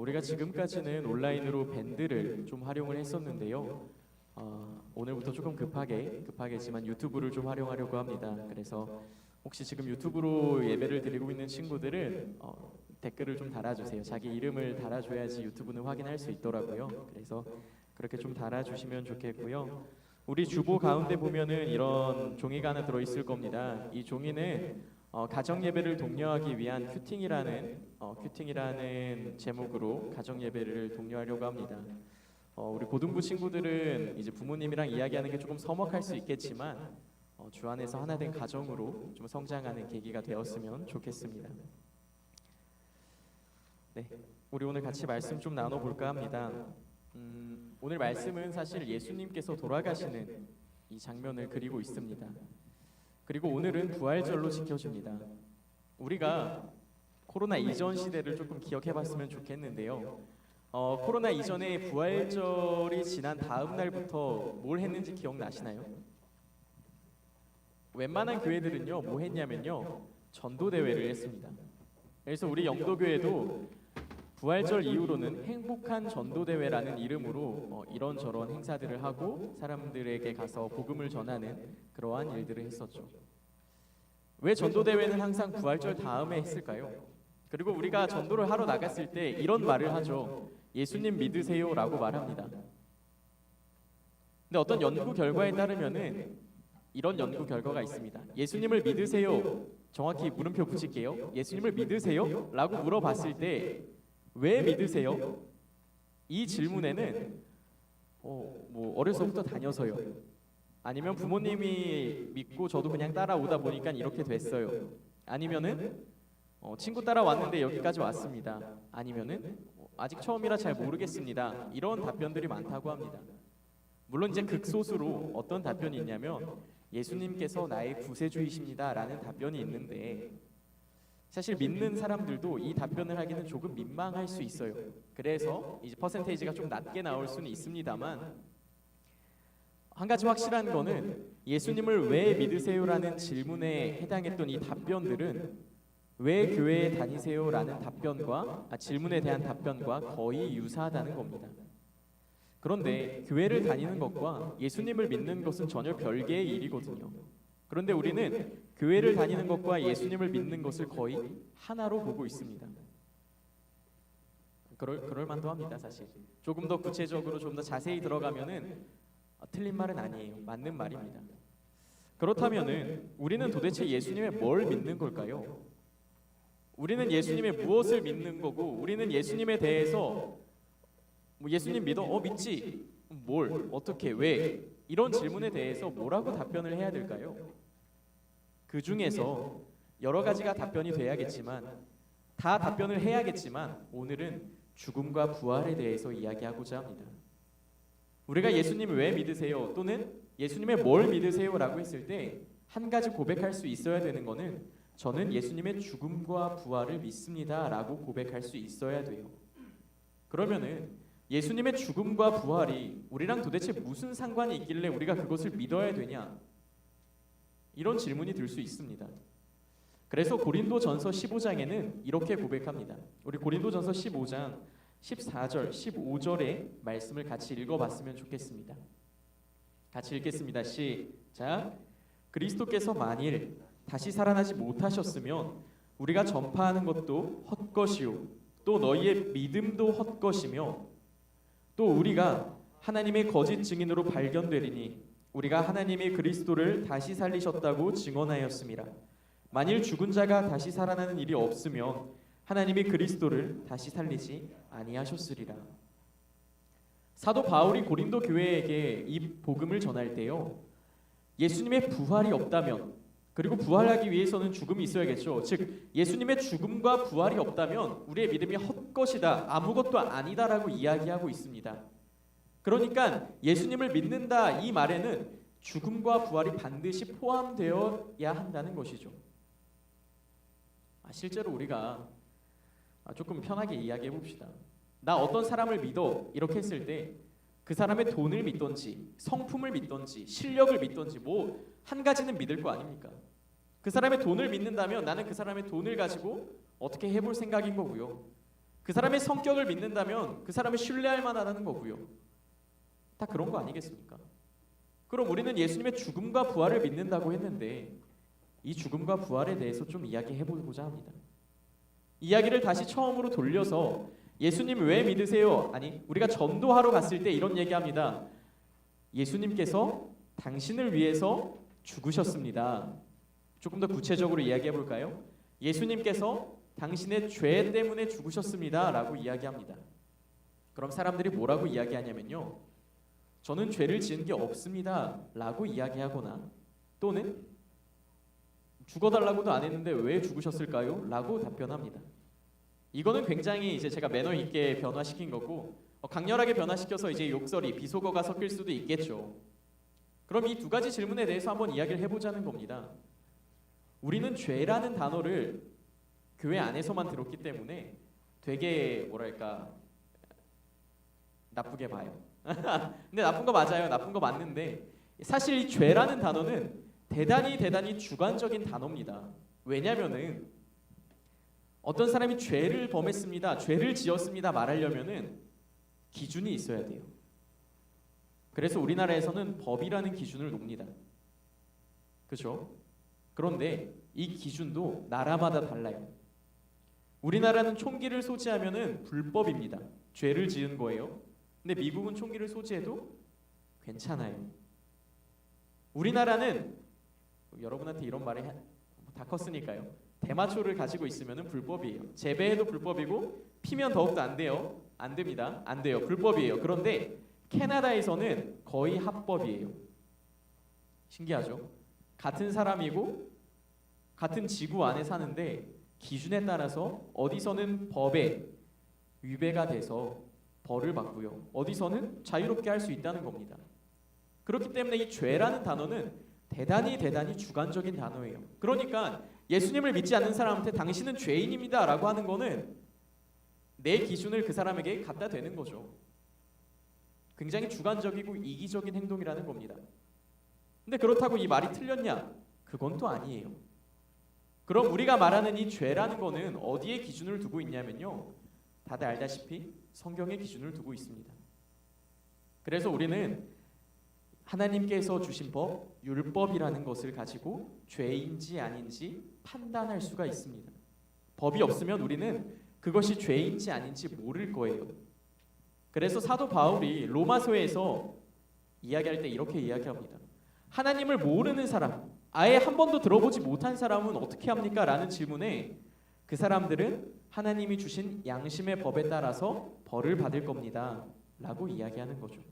우리가 지금까지는 온라인으로 밴드를 좀 활용을 했었는데요. 오늘부터 조금 급하게지만 유튜브를 좀 활용하려고 합니다. 그래서 혹시 지금 유튜브로 예배를 드리고 있는 친구들은 댓글을 좀 달아주세요. 자기 이름을 달아줘야지 유튜브는 확인할 수 있더라고요. 그래서 그렇게 좀 달아주시면 좋겠고요. 우리 주보 가운데 보면은 이런 종이가 하나 들어있을 겁니다. 이 종이는 가정 예배를 독려하기 위한 큐팅이라는 제목으로 가정 예배를 독려하려고 합니다. 우리 고등부 친구들은 이제 부모님이랑 이야기하는 게 조금 서먹할 수 있겠지만 주 안에서 하나 된 가정으로 좀 성장하는 계기가 되었으면 좋겠습니다. 네, 우리 오늘 같이 말씀 좀 나눠볼까 합니다. 오늘 말씀은 사실 예수님께서 돌아가시는 이 장면을 그리고 있습니다. 그리고 오늘은 부활절로 지켜집니다. 우리가 코로나 이전 시대를 조금 기억해봤으면 좋겠는데요. 코로나 이전에 부활절이 지난 다음 날부터 뭘 했는지 기억나시나요? 웬만한 교회들은요, 뭐 했냐면요, 전도대회를 했습니다. 그래서 우리 영도교회도 부활절 이후로는 행복한 전도대회라는 이름으로 이런저런 행사들을 하고 사람들에게 가서 복음을 전하는 그러한 일들을 했었죠. 왜 전도대회는 항상 부활절 다음에 했을까요? 그리고 우리가 전도를 하러 나갔을 때 이런 말을 하죠. 예수님 믿으세요 라고 말합니다. 근데 어떤 연구 결과에 따르면은 이런 연구 결과가 있습니다. 예수님을 믿으세요. 정확히 물음표 붙일게요. 예수님을 믿으세요? 라고 물어봤을 때 왜 믿으세요? 이 질문에는 뭐 어려서부터 다녀서요. 아니면 부모님이 믿고 저도 그냥 따라오다 보니까 이렇게 됐어요. 아니면은 친구 따라왔는데 여기까지 왔습니다. 아니면은 아직 처음이라 잘 모르겠습니다. 이런 답변들이 많다고 합니다. 물론 이제 극소수로 어떤 답변이 있냐면 예수님께서 나의 구세주이십니다 라는 답변이 있는데 사실 믿는 사람들도 이 답변을 하기는 조금 민망할 수 있어요. 그래서 이제 퍼센테이지가 좀 낮게 나올 수는 있습니다만 한 가지 확실한 거는 예수님을 왜 믿으세요라는 질문에 해당했던 이 답변들은 왜 교회에 다니세요라는 질문에 대한 답변과 거의 유사하다는 겁니다. 그런데 교회를 다니는 것과 예수님을 믿는 것은 전혀 별개의 일이거든요. 그런데 우리는 교회를 다니는 것과 예수님을 믿는 것을 거의 하나로 보고 있습니다. 그럴 만도 합니다, 사실. 조금 더 구체적으로 좀 더 자세히 들어가면은 틀린 말은 아니에요. 맞는 말입니다. 그렇다면은 우리는 도대체 예수님의 뭘 믿는 걸까요? 우리는 예수님의 무엇을 믿는 거고 우리는 예수님에 대해서 예수님 믿어? 믿지. 뭘? 어떻게? 왜? 이런 질문에 대해서 뭐라고 답변을 해야 될까요? 그 중에서 여러 가지가 답변이 돼야겠지만 다 답변을 해야겠지만 오늘은 죽음과 부활에 대해서 이야기하고자 합니다. 우리가 예수님을 왜 믿으세요? 또는 예수님의 뭘 믿으세요? 라고 했을 때 한 가지 고백할 수 있어야 되는 거는 저는 예수님의 죽음과 부활을 믿습니다 라고 고백할 수 있어야 돼요. 그러면은 예수님의 죽음과 부활이 우리랑 도대체 무슨 상관이 있길래 우리가 그것을 믿어야 되냐? 이런 질문이 들 수 있습니다. 그래서 고린도전서 15장에는 이렇게 고백합니다. 우리 고린도전서 15장 14절, 15절의 말씀을 같이 읽어봤으면 좋겠습니다. 같이 읽겠습니다. 시작. 그리스도께서 만일 다시 살아나지 못하셨으면 우리가 전파하는 것도 헛것이요 또 너희의 믿음도 헛것이며 또 우리가 하나님의 거짓 증인으로 발견되리니 우리가 하나님의 그리스도를 다시 살리셨다고 증언하였습니다. 만일 죽은 자가 다시 살아나는 일이 없으면 하나님이 그리스도를 다시 살리지 아니하셨으리라. 사도 바울이 고린도 교회에게 이 복음을 전할 때요, 예수님의 부활이 없다면, 그리고 부활하기 위해서는 죽음이 있어야겠죠. 즉 예수님의 죽음과 부활이 없다면 우리의 믿음이 헛것이다, 아무것도 아니다라고 이야기하고 있습니다. 그러니까 예수님을 믿는다 이 말에는 죽음과 부활이 반드시 포함되어야 한다는 것이죠. 실제로 우리가 조금 편하게 이야기해 봅시다. 나 어떤 사람을 믿어 이렇게 했을 때 그 사람의 돈을 믿던지 성품을 믿던지 실력을 믿던지 뭐 한 가지는 믿을 거 아닙니까? 그 사람의 돈을 믿는다면 나는 그 사람의 돈을 가지고 어떻게 해볼 생각인 거고요. 그 사람의 성격을 믿는다면 그 사람을 신뢰할 만하다는 거고요. 다 그런 거 아니겠습니까? 그럼 우리는 예수님의 죽음과 부활을 믿는다고 했는데 이 죽음과 부활에 대해서 좀 이야기해보고자 합니다. 이야기를 다시 처음으로 돌려서 예수님 왜 믿으세요? 아니, 우리가 전도하러 갔을 때 이런 얘기합니다. 예수님께서 당신을 위해서 죽으셨습니다. 조금 더 구체적으로 이야기해 볼까요? 예수님께서 당신의 죄 때문에 죽으셨습니다 라고 이야기합니다. 그럼 사람들이 뭐라고 이야기하냐면요, 저는 죄를 지은 게 없습니다 라고 이야기하거나, 또는 죽어달라고도 안 했는데 왜 죽으셨을까요? 라고 답변합니다. 이거는 굉장히 이제 제가 매너 있게 변화시킨 거고, 강렬하게 변화시켜서 이제 욕설이, 비속어가 섞일 수도 있겠죠. 그럼 이 두 가지 질문에 대해서 한번 이야기를 해보자는 겁니다. 우리는 죄라는 단어를 교회 안에서만 들었기 때문에 되게 뭐랄까 나쁘게 봐요. 근데 나쁜 거 맞아요. 나쁜 거 맞는데 사실 이 죄라는 단어는 대단히 주관적인 단어입니다. 왜냐면은 어떤 사람이 죄를 범했습니다, 죄를 지었습니다 말하려면은 기준이 있어야 돼요. 그래서 우리나라에서는 법이라는 기준을 놉니다. 그렇죠? 그런데 이 기준도 나라마다 달라요. 우리나라는 총기를 소지하면은 불법입니다. 죄를 지은 거예요. 근데 미국은 총기를 소지해도 괜찮아요. 우리나라는 여러분한테 이런 말을 다 컸으니까요. 대마초를 가지고 있으면은 불법이에요. 재배해도 불법이고 피면 더욱더 안 돼요. 안 됩니다. 안 돼요. 불법이에요. 그런데 캐나다에서는 거의 합법이에요. 신기하죠? 같은 사람이고 같은 지구 안에 사는데 기준에 따라서 어디서는 법에 위배가 돼서 벌을 받고요, 어디서는 자유롭게 할 수 있다는 겁니다. 그렇기 때문에 이 죄라는 단어는 대단히 주관적인 단어예요. 그러니까 예수님을 믿지 않는 사람한테 당신은 죄인입니다 라고 하는 거는 내 기준을 그 사람에게 갖다 대는 거죠. 굉장히 주관적이고 이기적인 행동이라는 겁니다. 근데 그렇다고 이 말이 틀렸냐? 그건 또 아니에요. 그럼 우리가 말하는 이 죄라는 거는 어디에 기준을 두고 있냐면요, 다들 알다시피 성경에 기준을 두고 있습니다. 그래서 우리는 하나님께서 주신 법, 율법이라는 것을 가지고 죄인지 아닌지 판단할 수가 있습니다. 법이 없으면 우리는 그것이 죄인지 아닌지 모를 거예요. 그래서 사도 바울이 로마서에서 이야기할 때 이렇게 이야기합니다. 하나님을 모르는 사람, 아예 한 번도 들어보지 못한 사람은 어떻게 합니까? 라는 질문에 그 사람들은 하나님이 주신 양심의 법에 따라서 벌을 받을 겁니다 라고 이야기하는 거죠.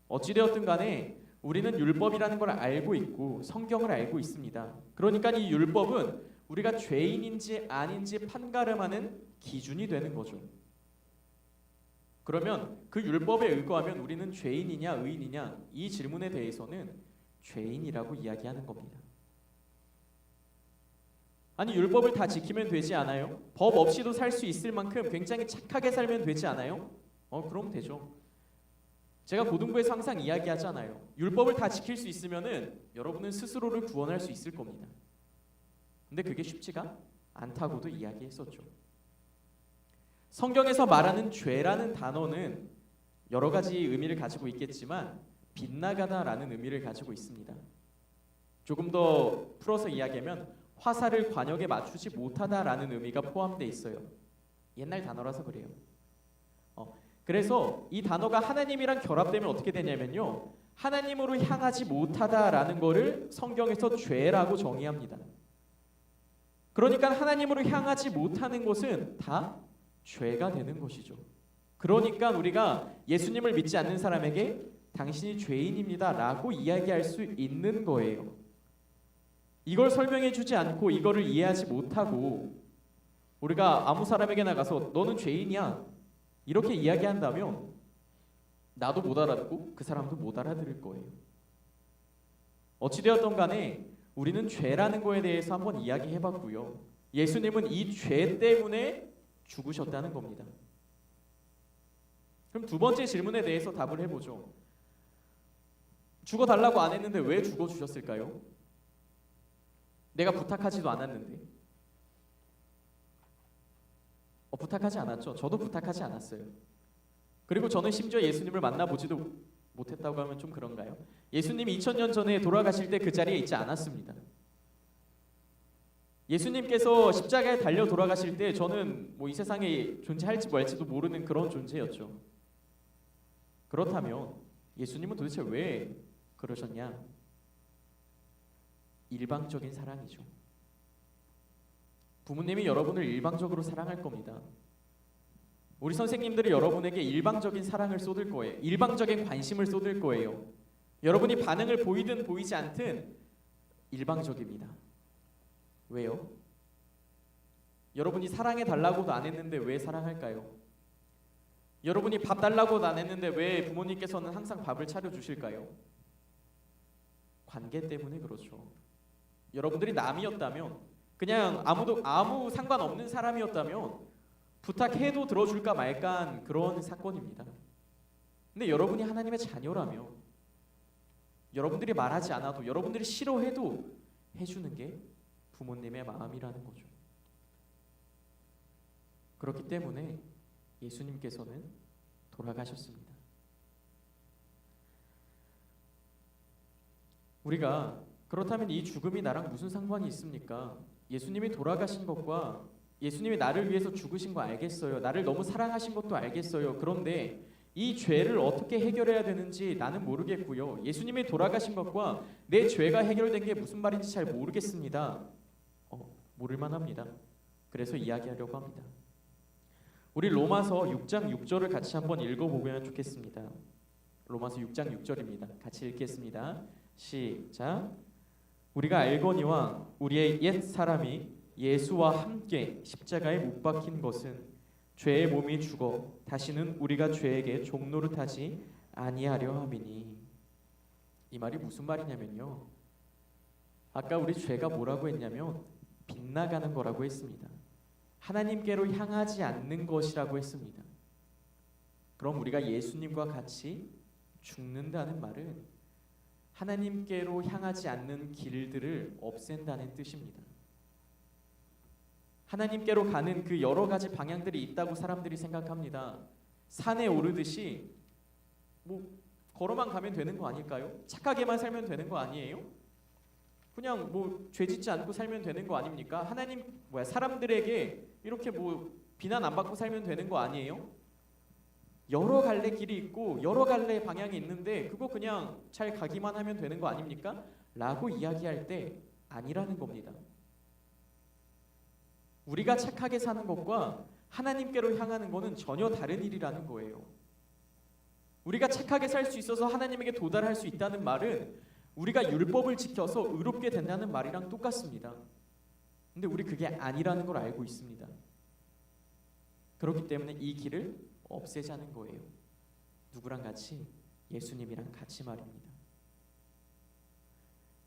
어찌되었든 간에 우리는 율법이라는 걸 알고 있고 성경을 알고 있습니다. 그러니까 이 율법은 우리가 죄인인지 아닌지 판가름하는 기준이 되는 거죠. 그러면 그 율법에 의거하면 우리는 죄인이냐 의인이냐, 이 질문에 대해서는 죄인이라고 이야기하는 겁니다. 아니, 율법을 다 지키면 되지 않아요? 법 없이도 살 수 있을 만큼 굉장히 착하게 살면 되지 않아요? 그럼 되죠. 제가 고등부에서 항상 이야기하잖아요. 율법을 다 지킬 수 있으면은 여러분은 스스로를 구원할 수 있을 겁니다. 근데 그게 쉽지가 않다고도 이야기했었죠. 성경에서 말하는 죄라는 단어는 여러 가지 의미를 가지고 있겠지만 빗나가다라는 의미를 가지고 있습니다. 조금 더 풀어서 이야기하면 화살을 관역에 맞추지 못하다라는 의미가 포함되어 있어요. 옛날 단어라서 그래요. 그래서 이 단어가 하나님이랑 결합되면 어떻게 되냐면요, 하나님으로 향하지 못하다라는 거를 성경에서 죄라고 정의합니다. 그러니까 하나님으로 향하지 못하는 것은 다 죄가 되는 것이죠. 그러니까 우리가 예수님을 믿지 않는 사람에게 당신이 죄인입니다 라고 이야기할 수 있는 거예요. 이걸 설명해 주지 않고 이거를 이해하지 못하고 우리가 아무 사람에게 나가서 너는 죄인이야 이렇게 이야기한다면 나도 못 알아듣고 그 사람도 못 알아들을 거예요. 어찌되었던 간에 우리는 죄라는 거에 대해서 한번 이야기해봤고요. 예수님은 이 죄 때문에 죽으셨다는 겁니다. 그럼 두 번째 질문에 대해서 답을 해보죠. 죽어달라고 안 했는데 왜 죽어주셨을까요? 내가 부탁하지도 않았는데. 부탁하지 않았죠. 저도 부탁하지 않았어요. 그리고 저는 심지어 예수님을 만나보지도 못했다고 하면 좀 그런가요? 예수님이 2000년 전에 돌아가실 때 그 자리에 있지 않았습니다. 예수님께서 십자가에 달려 돌아가실 때 저는 뭐 이 세상에 존재할지 말지도 모르는 그런 존재였죠. 그렇다면 예수님은 도대체 왜 그러셨냐? 일방적인 사랑이죠. 부모님이 여러분을 일방적으로 사랑할 겁니다. 우리 선생님들이 여러분에게 일방적인 사랑을 쏟을 거예요. 일방적인 관심을 쏟을 거예요. 여러분이 반응을 보이든 보이지 않든 일방적입니다. 왜요? 여러분이 사랑해 달라고도 안 했는데 왜 사랑할까요? 여러분이 밥 달라고도 안 했는데 왜 부모님께서는 항상 밥을 차려 주실까요? 관계 때문에 그렇죠. 여러분들이 남이었다면, 그냥 아무 상관없는 사람이었다면 부탁해도 들어줄까 말까한 그런 사건입니다. 근데 여러분이 하나님의 자녀라면 여러분들이 말하지 않아도, 여러분들이 싫어해도 해주는 게 부모님의 마음이라는 거죠. 그렇기 때문에 예수님께서는 돌아가셨습니다. 우리가 그렇다면 이 죽음이 나랑 무슨 상관이 있습니까? 예수님이 돌아가신 것과 예수님이 나를 위해서 죽으신 거 알겠어요. 나를 너무 사랑하신 것도 알겠어요. 그런데 이 죄를 어떻게 해결해야 되는지 나는 모르겠고요. 예수님이 돌아가신 것과 내 죄가 해결된 게 무슨 말인지 잘 모르겠습니다. 모를만 합니다. 그래서 이야기하려고 합니다. 우리 로마서 6장 6절을 같이 한번 읽어보면 좋겠습니다. 로마서 6장 6절입니다. 같이 읽겠습니다. 시작. 우리가 알거니와 우리의 옛 사람이 예수와 함께 십자가에 못 박힌 것은 죄의 몸이 죽어 다시는 우리가 죄에게 종노릇하지 아니하려 함이니. 이 말이 무슨 말이냐면요, 아까 우리 죄가 뭐라고 했냐면 빗나가는 거라고 했습니다. 하나님께로 향하지 않는 것이라고 했습니다. 그럼 우리가 예수님과 같이 죽는다는 말은 하나님께로 향하지 않는 길들을 없앤다는 뜻입니다. 하나님께로 가는 그 여러 가지 방향들이 있다고 사람들이 생각합니다. 산에 오르듯이 뭐 걸어만 가면 되는 거 아닐까요? 착하게만 살면 되는 거 아니에요? 그냥 뭐 죄짓지 않고 살면 되는 거 아닙니까? 사람들에게 이렇게 뭐 비난 안 받고 살면 되는 거 아니에요? 여러 갈래 길이 있고 여러 갈래 방향이 있는데 그거 그냥 잘 가기만 하면 되는 거 아닙니까? 라고 이야기할 때 아니라는 겁니다. 우리가 착하게 사는 것과 하나님께로 향하는 것은 전혀 다른 일이라는 거예요. 우리가 착하게 살 수 있어서 하나님에게 도달할 수 있다는 말은 우리가 율법을 지켜서 의롭게 된다는 말이랑 똑같습니다. 근데 우리 그게 아니라는 걸 알고 있습니다. 그렇기 때문에 이 길을 없애자는 거예요. 누구랑 같이? 예수님이랑 같이 말입니다.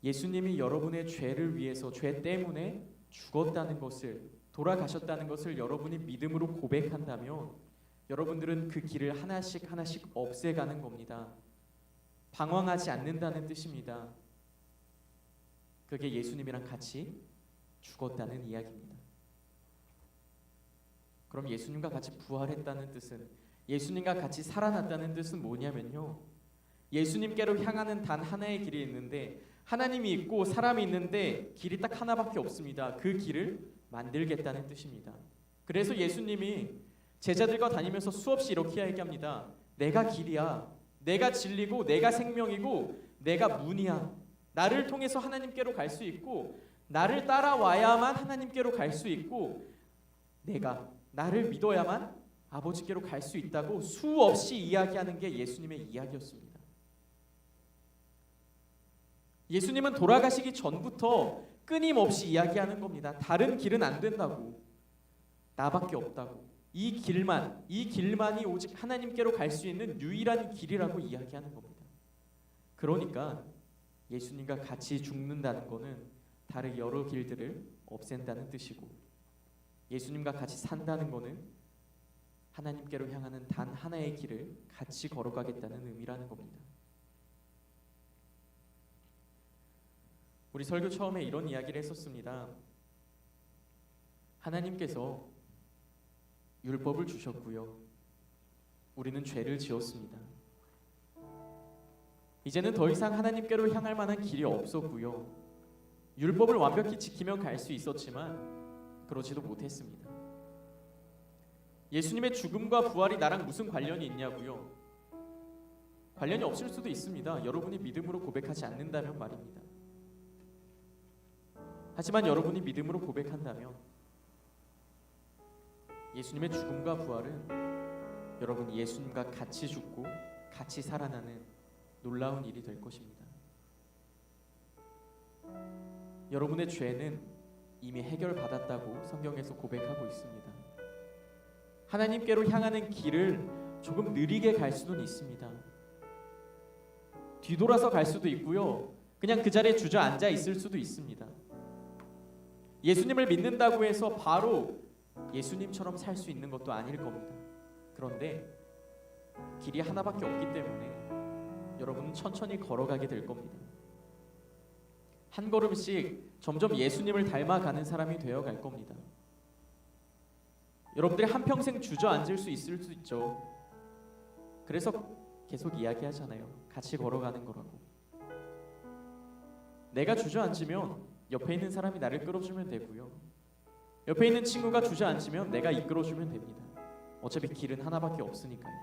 예수님이 여러분의 죄를 위해서, 죄 때문에 죽었다는 것을, 돌아가셨다는 것을 여러분이 믿음으로 고백한다면 여러분들은 그 길을 하나씩 하나씩 없애가는 겁니다. 방황하지 않는다는 뜻입니다. 그게 예수님이랑 같이 죽었다는 이야기입니다. 그럼 예수님과 같이 부활했다는 뜻은, 예수님과 같이 살아났다는 뜻은 뭐냐면요, 예수님께로 향하는 단 하나의 길이 있는데, 하나님이 있고 사람이 있는데 길이 딱 하나밖에 없습니다. 그 길을 만들겠다는 뜻입니다. 그래서 예수님이 제자들과 다니면서 수없이 이렇게 이야기합니다. 내가 길이야, 내가 진리고 내가 생명이고 내가 문이야. 나를 통해서 하나님께로 갈 수 있고 나를 따라와야만 하나님께로 갈 수 있고 나를 믿어야만 아버지께로 갈 수 있다고 수없이 이야기하는 게 예수님의 이야기였습니다. 예수님은 돌아가시기 전부터 끊임없이 이야기하는 겁니다. 다른 길은 안 된다고, 나밖에 없다고, 이 길만이 오직 하나님께로 갈 수 있는 유일한 길이라고 이야기하는 겁니다. 그러니까 예수님과 같이 죽는다는 것은 다른 여러 길들을 없앤다는 뜻이고, 예수님과 같이 산다는 것은 하나님께로 향하는 단 하나의 길을 같이 걸어가겠다는 의미라는 겁니다. 우리 설교 처음에 이런 이야기를 했었습니다. 하나님께서 율법을 주셨고요. 우리는 죄를 지었습니다. 이제는 더 이상 하나님께로 향할 만한 길이 없었고요. 율법을 완벽히 지키며 갈 수 있었지만 그러지도 못했습니다. 예수님의 죽음과 부활이 나랑 무슨 관련이 있냐고요? 관련이 없을 수도 있습니다. 여러분이 믿음으로 고백하지 않는다면 말입니다. 하지만 여러분이 믿음으로 고백한다면 예수님의 죽음과 부활은 여러분 예수님과 같이 죽고 같이 살아나는 놀라운 일이 될 것입니다. 여러분의 죄는 이미 해결받았다고 성경에서 고백하고 있습니다. 하나님께로 향하는 길을 조금 느리게 갈 수는 있습니다. 뒤돌아서 갈 수도 있고요. 그냥 그 자리에 주저앉아 있을 수도 있습니다. 예수님을 믿는다고 해서 바로 예수님처럼 살 수 있는 것도 아닐 겁니다. 그런데 길이 하나밖에 없기 때문에 여러분은 천천히 걸어가게 될 겁니다. 한 걸음씩 점점 예수님을 닮아가는 사람이 되어갈 겁니다. 여러분들이 한평생 주저앉을 수 있을 수 있죠. 그래서 계속 이야기하잖아요. 같이 걸어가는 거라고. 내가 주저앉으면 옆에 있는 사람이 나를 끌어주면 되고요. 옆에 있는 친구가 주저앉으면 내가 이끌어주면 됩니다. 어차피 길은 하나밖에 없으니까요.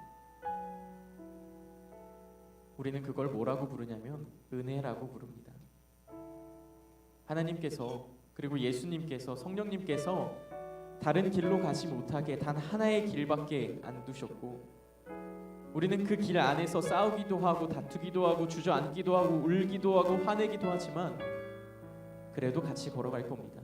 우리는 그걸 뭐라고 부르냐면 은혜라고 부릅니다. 하나님께서 그리고 예수님께서 성령님께서 다른 길로 가지 못하게 단 하나의 길밖에 안 두셨고 우리는 그 길 안에서 싸우기도 하고 다투기도 하고 주저앉기도 하고 울기도 하고 화내기도 하지만 그래도 같이 걸어갈 겁니다.